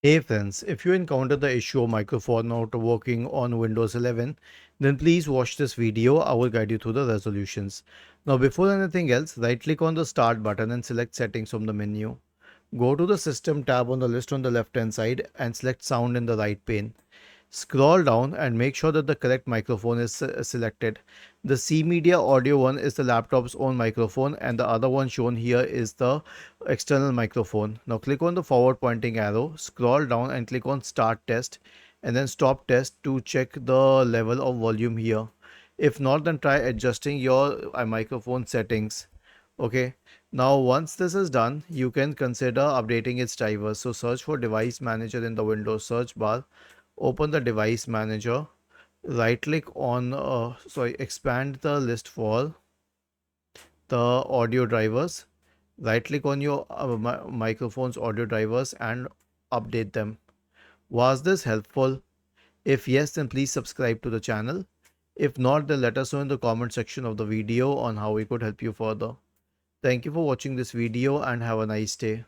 Hey friends, if you encounter the issue of microphone not working on Windows 11, then please watch this video. I will guide you through the resolutions. Now before anything else, right click on the start button and select settings from the menu. Go to the system tab on the list on the left hand side and select sound in the right pane. Scroll down and make sure that the correct microphone is selected. The C Media Audio one is the laptop's own microphone and the other one shown here is the external microphone. Now click on the forward pointing arrow, scroll down and click on start test and then stop test to check the level of volume here. If not, then try adjusting your microphone settings. Okay, now once this is done, you can consider updating its drivers. So search for device manager in the Windows search bar, open the device manager, right click on expand the list for the audio drivers, right click on your microphone's audio drivers and update them. Was this helpful? If yes, then please subscribe to the channel. If not, then let us know in the comment section of the video on how we could help you further. Thank you for watching this video and have a nice day.